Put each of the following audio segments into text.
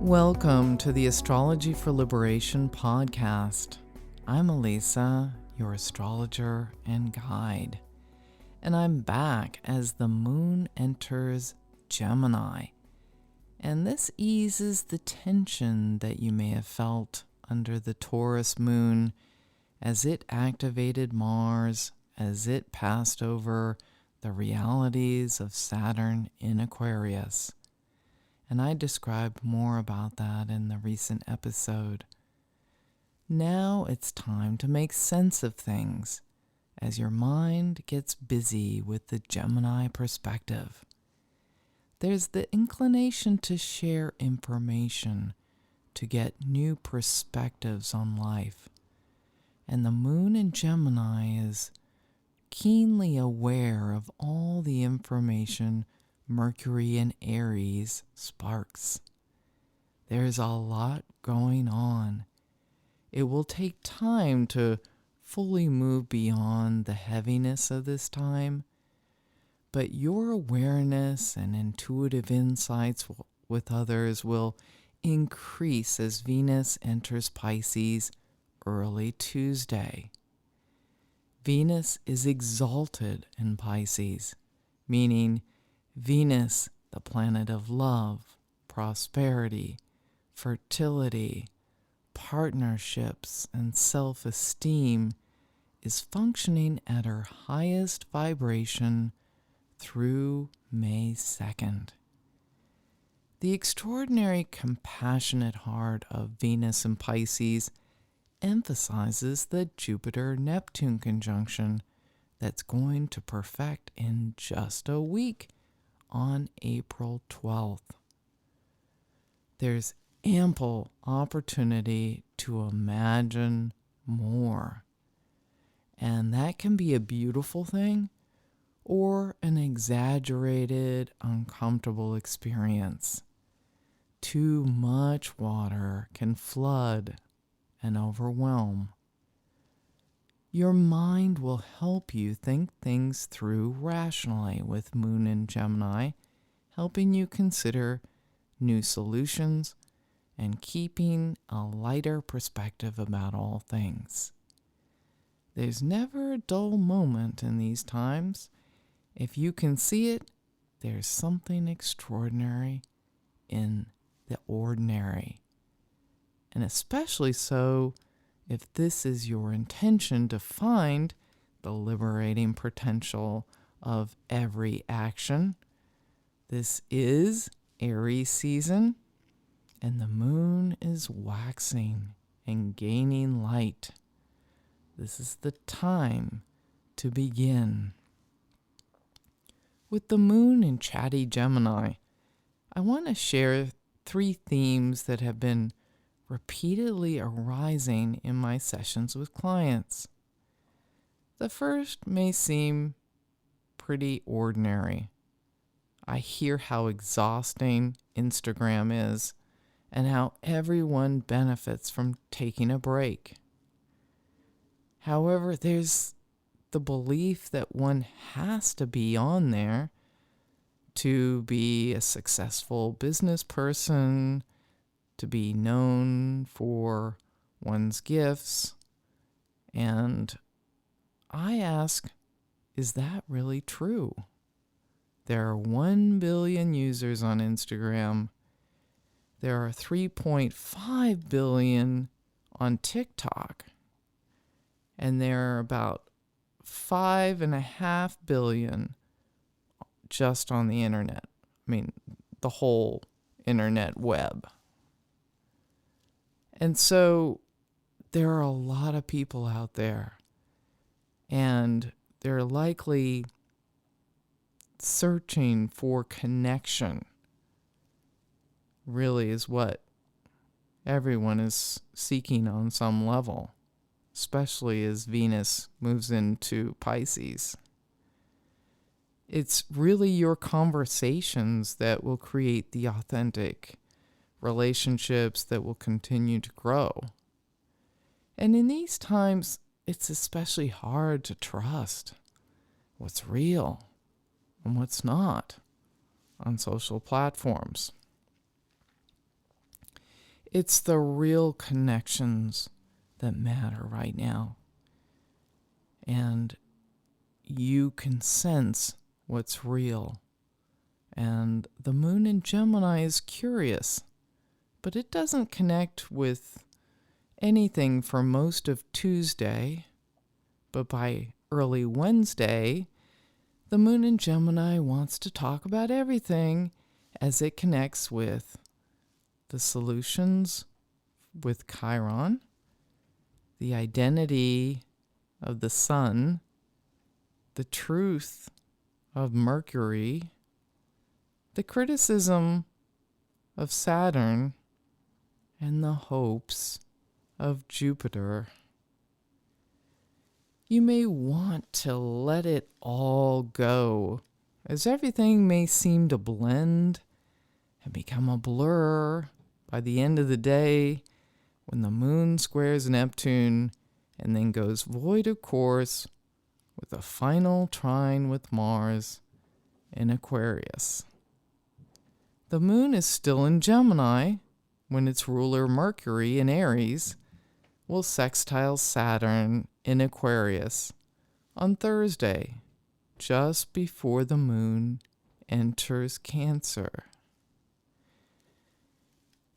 Welcome to the Astrology for Liberation podcast. I'm Elisa, your astrologer and guide, and I'm back as the moon enters Gemini, and this eases the tension that you may have felt under the Taurus Moon as it activated Mars, as it passed over the realities of Saturn in Aquarius. And I described more about that in the recent episode. Now it's time to make sense of things as your mind gets busy with the Gemini perspective. There's the inclination to share information, to get new perspectives on life. And the moon in Gemini is keenly aware of all the information Mercury in Aries sparks. There's a lot going on. It will take time to fully move beyond the heaviness of this time, but your awareness and intuitive insights with others will increase as Venus enters Pisces early Tuesday. Venus is exalted in Pisces, meaning Venus, the planet of love, prosperity, fertility, partnerships, and self-esteem, is functioning at her highest vibration through May 2nd. The extraordinary compassionate heart of Venus in Pisces emphasizes the Jupiter-Neptune conjunction that's going to perfect in just a week on April 12th. There's ample opportunity to imagine more, and that can be a beautiful thing or an exaggerated, uncomfortable experience. Too much water can flood and overwhelm. Your mind will help you think things through rationally with Moon in Gemini, helping you consider new solutions and keeping a lighter perspective about all things. There's never a dull moment in these times. If you can see it, there's something extraordinary in the ordinary. And especially so if this is your intention to find the liberating potential of every action. This is Aries season, and the moon is waxing and gaining light. This is the time to begin. With the moon in chatty Gemini, I want to share 3 themes that have been repeatedly arising in my sessions with clients. The first may seem pretty ordinary. I hear how exhausting Instagram is and how everyone benefits from taking a break. However, there's the belief that one has to be on there to be a successful business person, to be known for one's gifts. And I ask, is that really true? There are 1 billion users on Instagram. There are 3.5 billion on TikTok. And there are about 5.5 billion just on the internet. I mean, the whole internet web. And so there are a lot of people out there, and they're likely searching for connection, really is what everyone is seeking on some level, especially as Venus moves into Pisces. It's really your conversations that will create the authentic relationships that will continue to grow. And in these times, it's especially hard to trust what's real and what's not on social platforms. It's the real connections that matter right now. And you can sense what's real. And the moon in Gemini is curious, but it doesn't connect with anything for most of Tuesday. But by early Wednesday, the moon in Gemini wants to talk about everything as it connects with the solutions with Chiron, the identity of the sun, the truth of Mercury, the criticism of Saturn, and the hopes of Jupiter. You may want to let it all go, as everything may seem to blend and become a blur by the end of the day when the moon squares Neptune and then goes void of course with a final trine with Mars in Aquarius. The moon is still in Gemini when its ruler Mercury in Aries will sextile Saturn in Aquarius on Thursday, just before the moon enters Cancer.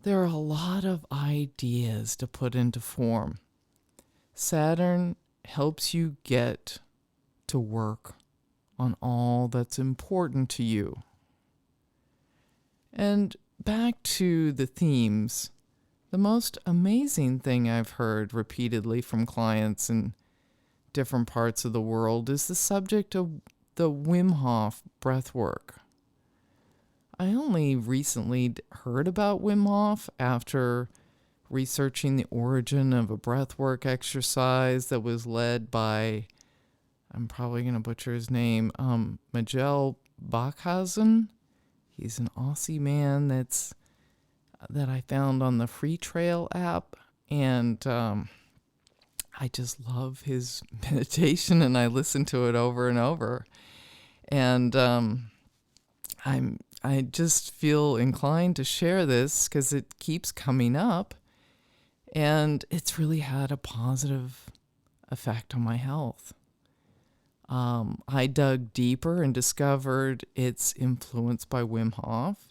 There are a lot of ideas to put into form. Saturn helps you get to work on all that's important to you. And back to the themes. The most amazing thing I've heard repeatedly from clients in different parts of the world is the subject of the Wim Hof breath work. I only recently heard about Wim Hof after researching the origin of a breathwork exercise that was led by, I'm probably going to butcher his name, Miguel Bachhausen. He's an Aussie man that I found on the Free Trail app, and I just love his meditation, and I listen to it over and over. And I just feel inclined to share this because it keeps coming up, and it's really had a positive effect on my health. I dug deeper and discovered its influence by Wim Hof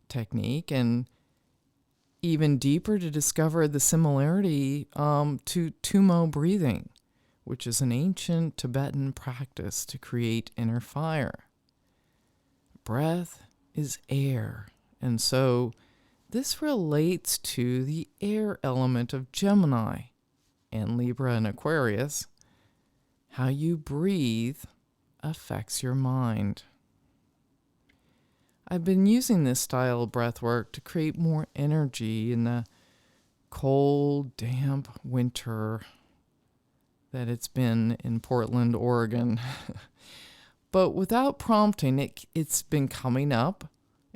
technique, and even deeper to discover the similarity to Tumo breathing, which is an ancient Tibetan practice to create inner fire. Breath is air, and so this relates to the air element of Gemini and Libra and Aquarius. How you breathe affects your mind. I've been using this style of breath work to create more energy in the cold, damp winter that it's been in Portland, Oregon. But without prompting, it's been coming up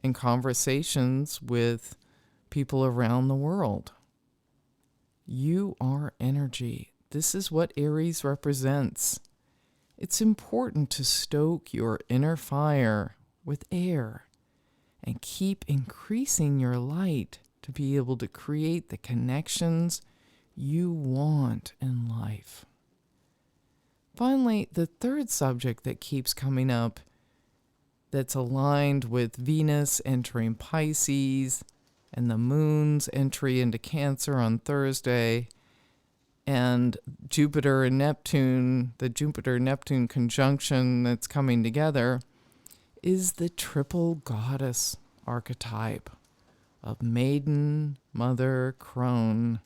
in conversations with people around the world. You are energy. This is what Aries represents. It's important to stoke your inner fire with air and keep increasing your light to be able to create the connections you want in life. Finally, the third subject that keeps coming up that's aligned with Venus entering Pisces and the moon's entry into Cancer on Thursday and Jupiter and Neptune, the Jupiter-Neptune conjunction that's coming together, is the triple goddess archetype of Maiden, Mother, Crone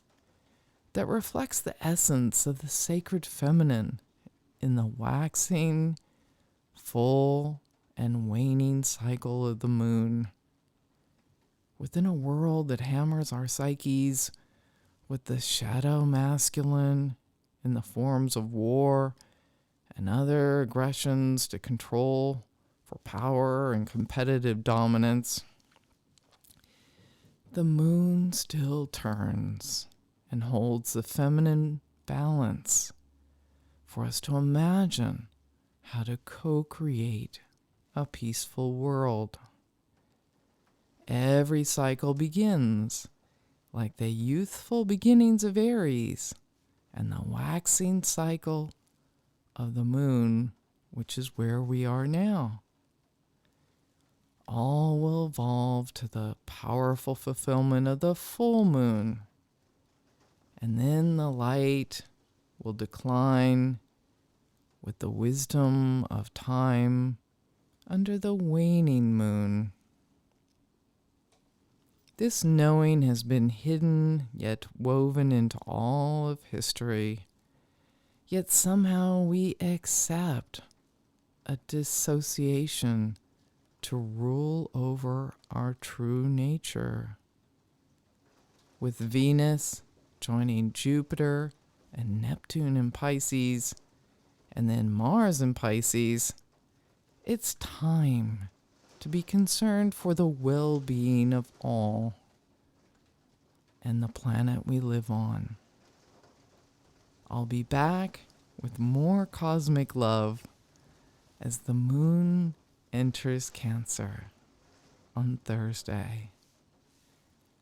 that reflects the essence of the sacred feminine in the waxing, full, and waning cycle of the moon. Within a world that hammers our psyches with the shadow masculine in the forms of war and other aggressions to control for power and competitive dominance, the moon still turns and holds the feminine balance for us to imagine how to co-create a peaceful world. Every cycle begins like the youthful beginnings of Aries and the waxing cycle of the moon, which is where we are now. All will evolve to the powerful fulfillment of the full moon. And then the light will decline with the wisdom of time under the waning moon. This knowing has been hidden yet woven into all of history. Yet somehow we accept a dissociation to rule over our true nature. With Venus joining Jupiter and Neptune in Pisces, and then Mars in Pisces, it's time to be concerned for the well-being of all and the planet we live on. I'll be back with more cosmic love as the moon enters Cancer on Thursday.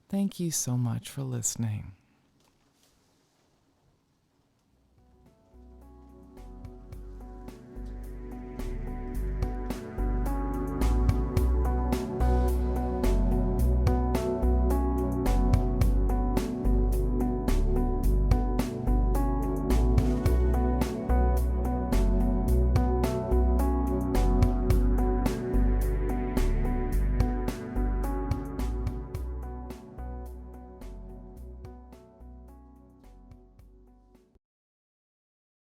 Thank you so much for listening.